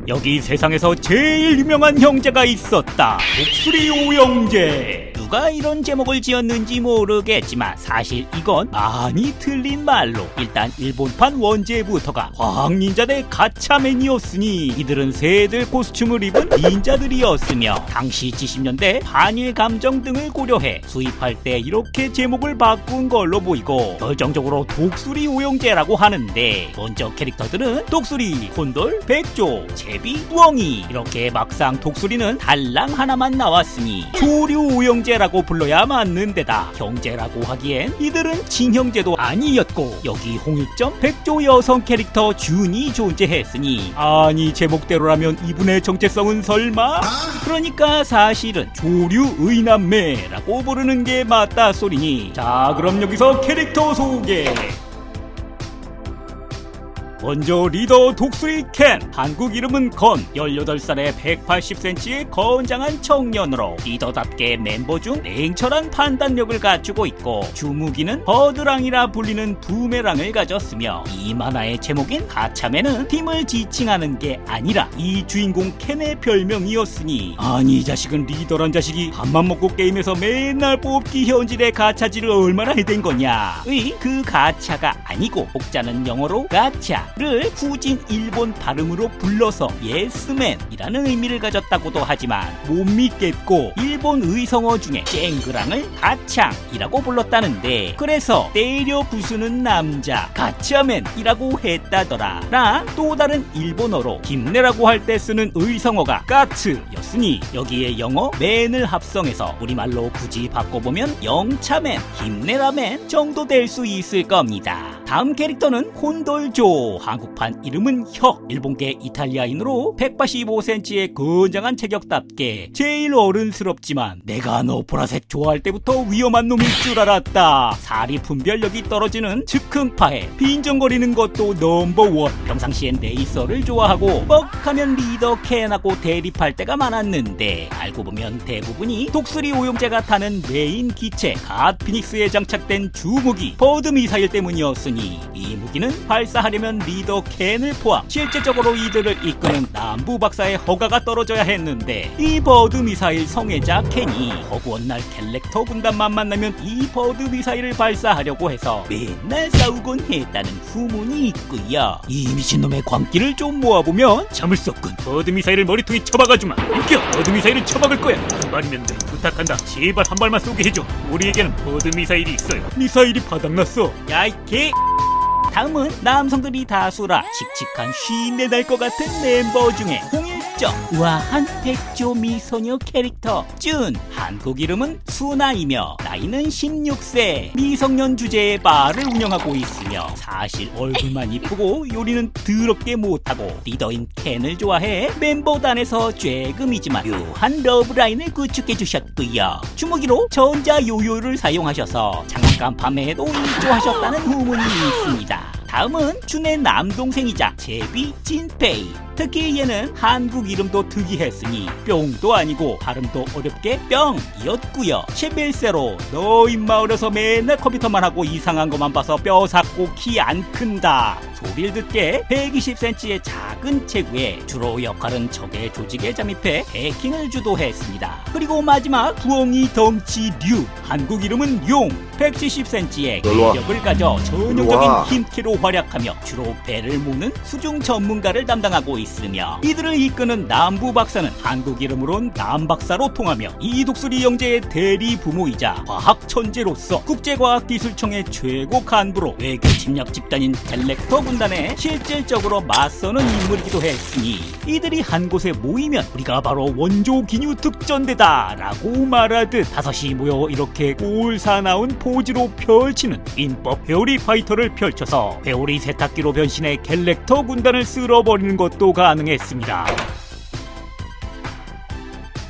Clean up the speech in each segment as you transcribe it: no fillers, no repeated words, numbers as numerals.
여기 세상에서 제일 유명한 형제가 있었다. 독수리 오형제. 누가 이런 제목을 지었는지 모르겠지만 사실 이건 많이 틀린 말로, 일단 일본판 원제부터가 과학닌자 대 가차맨이었으니 이들은 새들 코스튬을 입은 닌자들이었으며 당시 70년대 반일 감정 등을 고려해 수입할 때 이렇게 제목을 바꾼 걸로 보이고, 결정적으로 독수리 오형제라고 하는데 먼저 캐릭터들은 독수리, 콘돌, 백조, 제비, 뚜엉이, 이렇게 막상 독수리는 달랑 하나만 나왔으니 조류 오형제라고 불러야 맞는 데다 형제라고 하기엔 이들은 친형제도 아니었고, 여기 홍일점 백조 여성 캐릭터 준이 존재했으니 아니 제목대로라면 이분의 정체성은 설마? 그러니까 사실은 조류 의남매라고 부르는 게 맞다 소리니. 자, 그럼 여기서 캐릭터 소개. 먼저 리더 독수리 켄, 한국 이름은 건, 18살에 180cm의 건장한 청년으로 리더답게 멤버 중 냉철한 판단력을 갖추고 있고, 주무기는 버드랑이라 불리는 부메랑을 가졌으며 이 만화의 제목인 가차맨은 팀을 지칭하는 게 아니라 이 주인공 켄의 별명이었으니 아니 이 자식은 리더란 자식이 밥만 먹고 게임에서 맨날 뽑기 현질의 가차질을 얼마나 해댄 거냐. 그 가차가 아니고 복자는 영어로 가차 를 후진 일본 발음으로 불러서 예스맨이라는 의미를 가졌다고도 하지만 못 믿겠고, 일본 의성어 중에 쨍그랑을 가창이라고 불렀다는데 그래서 때려 부수는 남자 가차맨이라고 했다더라. 나 또 다른 일본어로 힘내라고 할 때 쓰는 의성어가 까츠였으니 여기에 영어 맨을 합성해서 우리말로 굳이 바꿔보면 영차맨, 힘내라맨 정도 될 수 있을 겁니다. 다음 캐릭터는 콘돌조, 한국판 이름은 혁, 일본계 이탈리아인으로 185cm의 건장한 체격답게 제일 어른스럽지만 내가 너 보라색 좋아할 때부터 위험한 놈일 줄 알았다. 사리 분별력이 떨어지는 즉흥파에 빈정거리는 것도 넘버원. 평상시엔 네이서를 좋아하고 뻑하면 리더 켄하고 대립할 때가 많았는데 알고 보면 대부분이 독수리 오형제가 타는 메인 기체 갓 피닉스에 장착된 주무기 버드 미사일 때문이었으니 이 무기는 발사하려면 리더 켄을 포함 실제적으로 이들을 이끄는 남부 박사의 허가가 떨어져야 했는데 이 버드 미사일 성애자 켄이 허구한 날 갤렉터 군단만 만나면 이 버드 미사일을 발사하려고 해서 맨날 싸우곤 했다는 후문이 있고요. 이 미친놈의 광기를 좀 모아보면 참을 수 없군. 버드 미사일을 머리통에 쳐박아주마. 웃겨. 버드 미사일을 쳐박을 거야. 한 발이면 돼. 부탁한다. 제발 한 발만 쏘게 해줘. 우리에게는 버드 미사일이 있어요. 미사일이 바닥났어. 야 이 개. 다음은 남성들이 다수라 칙칙한 쉰내 날 것 같은 멤버 중에 홍일점, 우아한 백조 미소녀 캐릭터 준, 한국 이름은 수나이며 나이는 16세, 미성년 주제의 바를 운영하고 있으며 사실 얼굴만 이쁘고 요리는 더럽게 못하고 리더인 켄을 좋아해 멤버단에서 쬐금이지만 묘한 러브라인을 구축해 주셨고요. 주무기로 전자 요요를 사용하셔서 장난감 판매에도 일조하셨다는 후문이 있습니다. 다음은 준의 남동생이자 제비 찐페이. 특히 얘는 한국 이름도 특이했으니 뿅도 아니고 발음도 어렵게 뿅이었구요. 11세로 너 임마 어려서 맨날 컴퓨터만 하고 이상한 것만 봐서 뼈 삭고 키 안 큰다 소리를 듣게 120cm의 작은 체구에 주로 역할은 적의 조직에 잠입해 해킹을 주도했습니다. 그리고 마지막 부엉이 덩치 류, 한국 이름은 용, 170cm의 기력을 가져 전형적인 힘키로 활약하며 주로 배를 모는 수중 전문가를 담당하고 있으며 이들을 이끄는 남부 박사는 한국 이름으론 남박사로 통하며 이 독수리 형제의 대리 부모이자 과학 천재로서 국제과학기술청의 최고 간부로 외교 침략 집단인 갤렉터 군단에 실질적으로 맞서는 인물이기도 했으니 이들이 한 곳에 모이면 우리가 바로 원조 기뉴 특전대다 라고 말하듯 다섯이 모여 이렇게 꼴사나운 포즈로 펼치는 인법 회오리 파이터를 펼쳐서 회오리 세탁기로 변신해 갤렉터 군단을 쓸어버리는 것도 가능했습니다.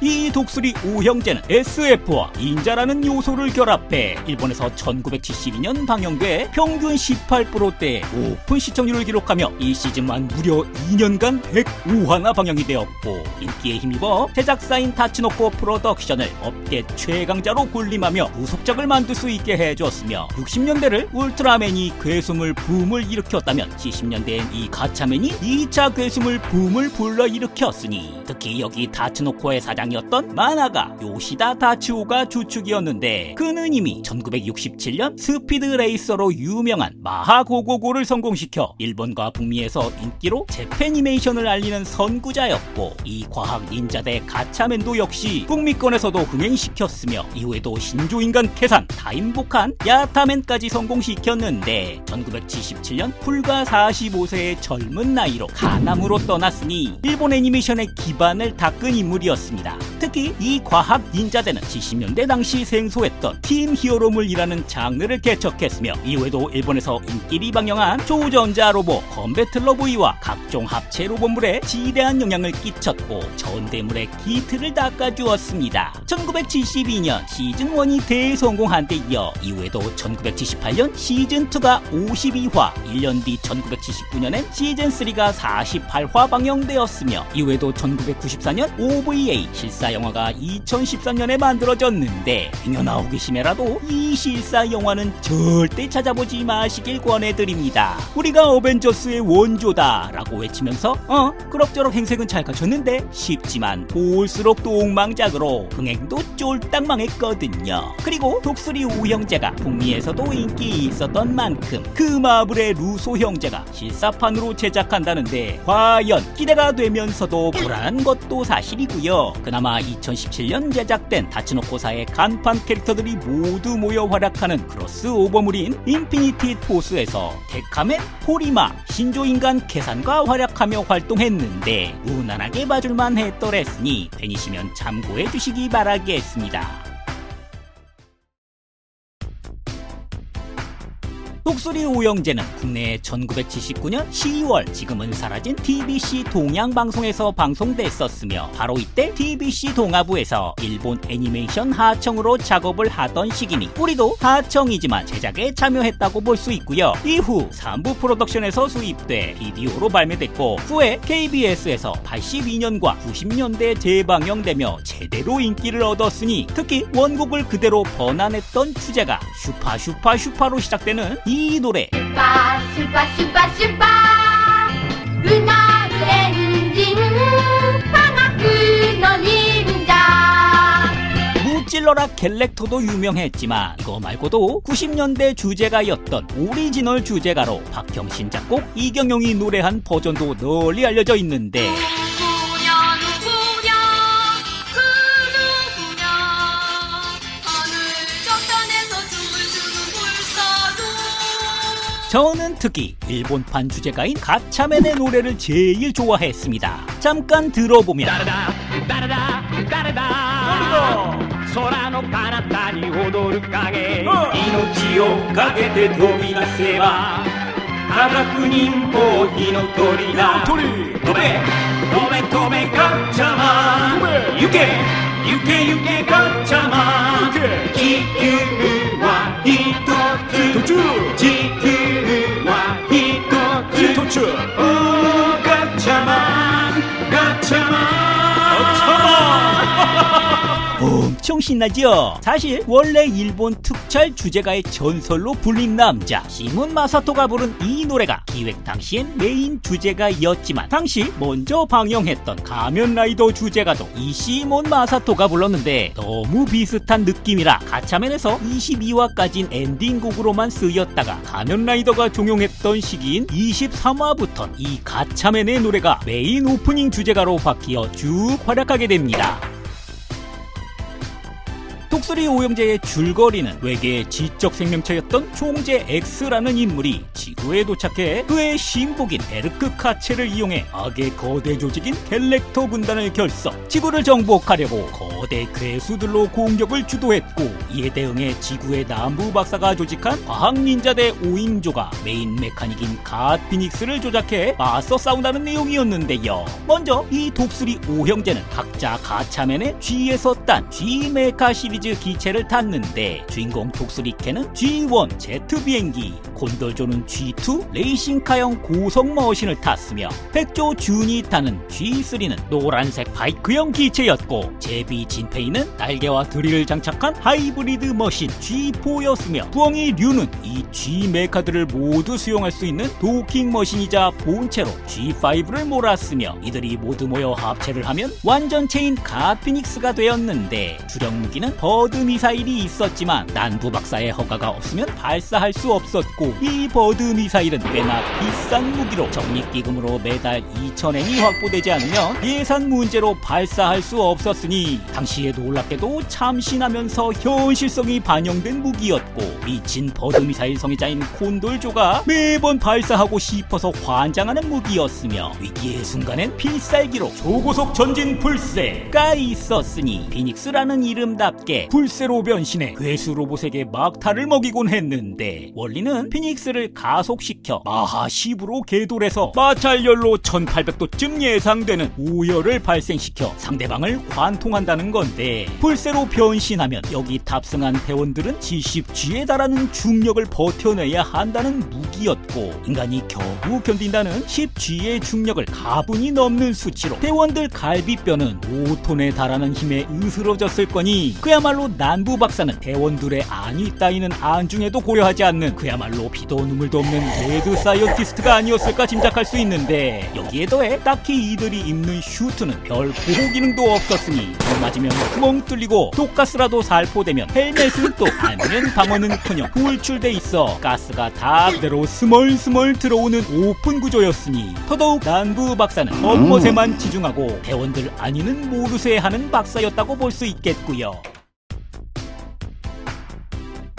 이 독수리 오형제는 SF와 닌자라는 요소를 결합해 일본에서 1972년 방영돼 평균 18%대의 높은 시청률을 기록하며 이 시즌만 무려 2년간 105화나 방영이 되었고 인기에 힘입어 제작사인 타츠노코 프로덕션을 업계 최강자로 군림하며 후속작을 만들 수 있게 해줬으며 60년대를 울트라맨이 괴수물 붐을 일으켰다면 70년대엔 이 가차맨이 2차 괴수물 붐을 불러일으켰으니 특히 여기 타츠노코의 사장이었던 만화가 요시다 다치오가 주축이었는데 그는 이미 1967년 스피드 레이서로 유명한 마하고고고를 성공시켜 일본과 북미에서 인기로 재패니메이션을 알리는 선구자였고 이 과학 닌자대 가차맨도 역시 북미권에서도 흥행시켰으며 이후에도 신조인간 계산, 다인복한 야타맨까지 성공시켰는데 1977년 불과 45세의 젊은 나이로 가남으로 떠났으니 일본 애니메이션의 기반을 닦은 인물이었습니다. 특히 이 과학 닌자대는 70년대 당시 생소했던 팀 히어로물이라는 장르를 개척했으며 이후에도 일본에서 인기리 방영한 초전자 로봇 컴배틀러 V와 각종 합체 로봇물에 지대한 영향을 끼쳤고 전대물의 기틀을 닦아주었습니다. 1972년 시즌1이 대성공한 데 이어 이후에도 1978년 시즌2가 52화, 1년 뒤 1979년엔 시즌3가 48화 방영되었으며 이후에도 1994년 OVA 실사 영화가 2013년에 만들어졌는데 행여나 호기심에라도 이 실사 영화는 절대 찾아보지 마시길 권해드립니다. 우리가 어벤져스의 원조다 라고 외치면서 그럭저럭 행색은 잘 갖췄는데 쉽지만 볼수록 똥망작으로 흥행도 쫄딱 망했거든요. 그리고 독수리 우형제가 북미에서도 인기 있었던 만큼 그 마블의 루소 형제가 실사판으로 제작한다는데 과연 기대가 되면서도 불안한 것도 사실이고요. 그나마 2017년 제작된 다츠노코사의 간판 캐릭터들이 모두 모여 활약하는 크로스오버물인 인피니티 포스에서 데카맨, 포리마, 신조인간 계산과 활약하며 활동했는데 무난하게 봐줄만 했더랬으니 팬이시면 참고해 주시기 바라겠습니다. 독수리 오형제는 국내에 1979년 10월 지금은 사라진 TBC 동양방송에서 방송됐었으며 바로 이때 TBC 동아부에서 일본 애니메이션 하청으로 작업을 하던 시기니 우리도 하청이지만 제작에 참여했다고 볼 수 있고요. 이후 3부 프로덕션에서 수입돼 비디오로 발매됐고 후에 KBS에서 82년과 90년대 재방영되며 제대로 인기를 얻었으니 특히 원곡을 그대로 번안했던 주제가 슈파슈파슈파로 시작되는 이 노래 슈파 슈파 슈파 루나르 엔진 방학그 닌자 무찔러라 갤렉터도 유명했지만 이거 말고도 90년대 주제가였던 오리지널 주제가로 박형신 작곡 이경영이 노래한 버전도 널리 알려져 있는데 누구냐 그 누구냐 하늘 저편에서 춤을 추는 불사조 저는 특히 일본판 주제가인 가차맨의 노래를 제일 좋아했습니다. 잠깐 들어보면 따라다 따라다 따라다 空の彼方に踊る影命をかけて飛び出せば科学忍法火の鳥だ飛べ飛べ飛べガッチャマン行け行け行けガッチャマン地球は一つ地球は一つガッチャマンガッチャマン엄청 신나죠? 사실 원래 일본 특촬 주제가의 전설로 불린 남자 시문 마사토가 부른 이 노래가 기획 당시엔 메인 주제가였지만 당시 먼저 방영했던 가면라이더 주제가도 이 시몬 마사토가 불렀는데 너무 비슷한 느낌이라 가차맨에서 22화까진 엔딩곡으로만 쓰였다가 가면라이더가 종용했던 시기인 23화부턴 이 가차맨의 노래가 메인 오프닝 주제가로 바뀌어 쭉 활약하게 됩니다. 독수리 오형제의 줄거리는 외계의 지적 생명체였던 총재 X라는 인물이 지구에 도착해 그의 신복인 베르크 카체를 이용해 악의 거대 조직인 갤렉터 군단을 결성, 지구를 정복하려고 거대 괴수들로 공격을 주도했고, 이에 대응해 지구의 남부 박사가 조직한 과학 닌자대 5인조가 메인 메카닉인 갓 피닉스를 조작해 맞서 싸운다는 내용이었는데요. 먼저 이 독수리 오형제는 각자 가차맨의 G에서 딴 G-메카 시리즈 기체를 탔는데, 주인공 독수리 캔은 G1 제트 비행기, 곤돌조는 G2 레이싱카형 고성 머신을 탔으며, 백조 준이 타는 G3는 노란색 바이크형 기체였고, 제비 진페이는 날개와 드릴을 장착한 하이브리드 머신 G4였으며, 부엉이 류는 이 G-메카들을 모두 수용할 수 있는 도킹 머신이자 본체로 G5를 몰았으며, 이들이 모두 모여 합체를 하면 완전체인 갓피닉스가 되었는데, 주력 무기는 버드 미사일이 있었지만 난부 박사의 허가가 없으면 발사할 수 없었고, 이 버드 미사일은 꽤나 비싼 무기로 적립기금으로 매달 2,000엔이 확보되지 않으면 예산 문제로 발사할 수 없었으니, 당시에 놀랍게도 참신하면서 현실성이 반영된 무기였고, 미친 버드 미사일 성애자인 콘돌조가 매번 발사하고 싶어서 환장하는 무기였으며, 위기의 순간엔 필살기로 초고속 전진 불새가 있었으니 피닉스라는 이름답게 불새로 변신해 괴수 로봇에게 막타를 먹이곤 했는데, 원리는 피닉스를 가속시켜 마하 10으로 궤돌해서 마찰열로 1800도쯤 예상되는 오열을 발생시켜 상대방을 관통한다는 건데, 불새로 변신하면 여기 탑승한 대원들은 70G에 달하는 중력을 버텨내야 한다는 무기였고, 인간이 겨우 견딘다는 10G의 중력을 가분히 넘는 수치로 대원들 갈비뼈는 5톤에 달하는 힘에 으스러졌을 거니, 그야말로 난부 박사는 대원들의 안위 따위는 안중에도 고려하지 않는 그야말로 피도 눈물도 없는 레드 사이언티스트가 아니었을까 짐작할 수 있는데, 여기에 더해 딱히 이들이 입는 슈트는 별 보호 기능도 없었으니 맞으면 구멍 뚫리고 독가스라도 살포되면 헬멧은 또 안면 방어는커녕 돌출돼 있어 가스가 다 그대로 스멀스멀 들어오는 오픈 구조였으니, 더더욱 난부 박사는 겉멋에만 치중하고 대원들 아니는 모르쇠 하는 박사였다고 볼 수 있겠고요.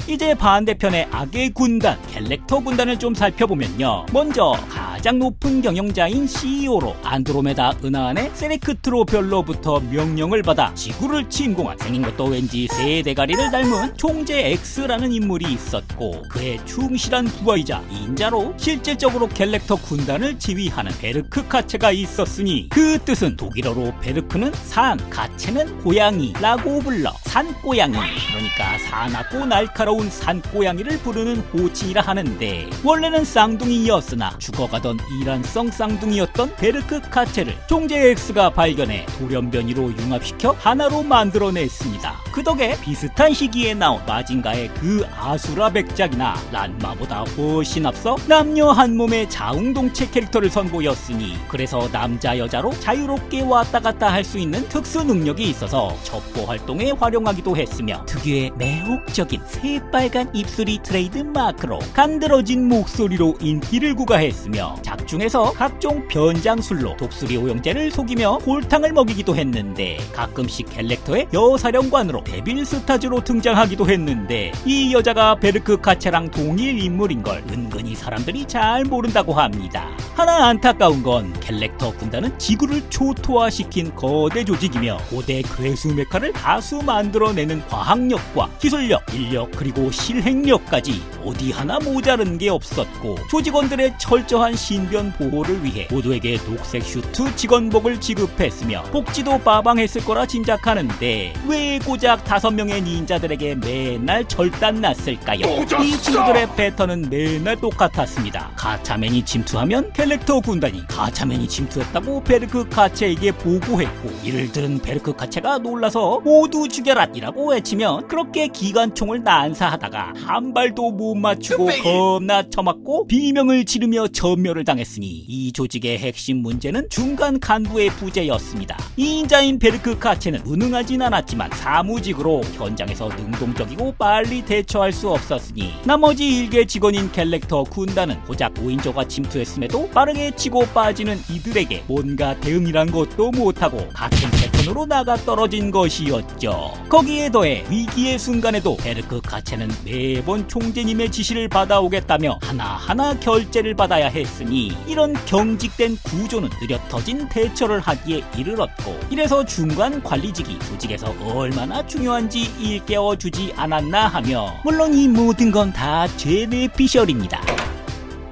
이제 반대편의 악의 군단 갤렉터 군단을 좀 살펴보면요, 먼저 가장 높은 경영자인 CEO로 안드로메다 은하안의 세레크트로별로부터 명령을 받아 지구를 침공한, 생긴 것도 왠지 새 대가리를 닮은 총재 X라는 인물이 있었고, 그의 충실한 부하이자 인자로 실질적으로 갤렉터 군단을 지휘하는 베르크 카체가 있었으니, 그 뜻은 독일어로 베르크는 산, 카체는 고양이라고 불러 산고양이, 그러니까 사납고 날카로운 산고양이를 부르는 호칭이라 하는데, 원래는 쌍둥이였으나 죽어가던 이란성 쌍둥이였던 베르크 카체를 총재 X가 발견해 돌연변이로 융합시켜 하나로 만들어냈습니다. 그 덕에 비슷한 시기에 나온 마징가의 그 아수라 백작이나 란마보다 훨씬 앞서 남녀 한 몸의 자웅동체 캐릭터를 선보였으니, 그래서 남자 여자로 자유롭게 왔다 갔다 할 수 있는 특수 능력이 있어서 첩보 활동에 활용하기도 했으며, 특유의 매혹적인 새빨간 입술이 트레이드 마크로 간드러진 목소리로 인기를 구가했으며, 작중에서 각종 변장술로 독수리 오형제를 속이며 골탕을 먹이기도 했는데, 가끔씩 갤렉터의 여사령관으로 데빌 스타즈로 등장하기도 했는데, 이 여자가 베르크 카체랑 동일 인물인걸 은근히 사람들이 잘 모른다고 합니다. 하나 안타까운 건 갤렉터 군단은 지구를 초토화시킨 거대 조직이며, 고대 괴수 메카를 다수 만들어내는 과학력과 기술력, 인력, 그리고 실행력까지 어디 하나 모자른 게 없었고, 조직원들의 철저한 신변 보호를 위해 모두에게 녹색 슈트 직원복을 지급했으며, 복지도 빠방했을 거라 짐작하는데, 왜 고작 5명의 닌자들에게 맨날 절단 났을까요? 이 친구들의 패턴은 맨날 똑같았습니다. 가차맨이 침투하면 갤렉터 군단이 가차맨이 침투했다고 베르크 카체에게 보고했고, 이를 들은 베르크 카체가 놀라서 모두 죽여라 이라고 외치면 그렇게 기관총을 난사 발사하다가 한 발도 못 맞추고 겁나 처맞고 비명을 지르며 전멸을 당했으니 이 조직의 핵심 문제는 중간 간부의 부재였습니다. 이인자인 베르크 카체는 무능하진 않았지만 사무직으로 현장에서 능동적이고 빨리 대처할 수 없었으니 나머지 일개 직원인 갤렉터 군단은 고작 5인조가 침투했음에도 빠르게 치고 빠지는 이들에게 뭔가 대응이란 것도 못하고 같은 패턴으로 나가 떨어진 것이었죠. 거기에 더해 위기의 순간에도 베르크 카체는 매번 총재님의 지시를 받아오겠다며 하나하나 결제를 받아야 했으니 이런 경직된 구조는 느려터진 대처를 하기에 이르렀고, 이래서 중간 관리직이 조직에서 얼마나 중요한지 일깨워주지 않았나 하며, 물론 이 모든 건 다 제네피셜입니다.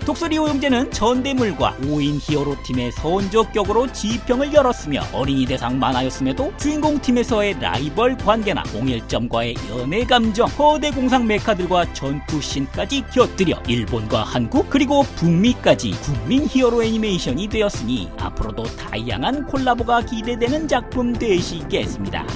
독수리 오영재는 전대물과 5인 히어로 팀의 선적격으로 지평을 열었으며 어린이 대상 만화였음에도 주인공 팀에서의 라이벌 관계나 공일점과의 연애 감정, 거대 공상 메카들과 전투씬까지 곁들여 일본과 한국 그리고 북미까지 국민 히어로 애니메이션이 되었으니 앞으로도 다양한 콜라보가 기대되는 작품 되시겠습니다.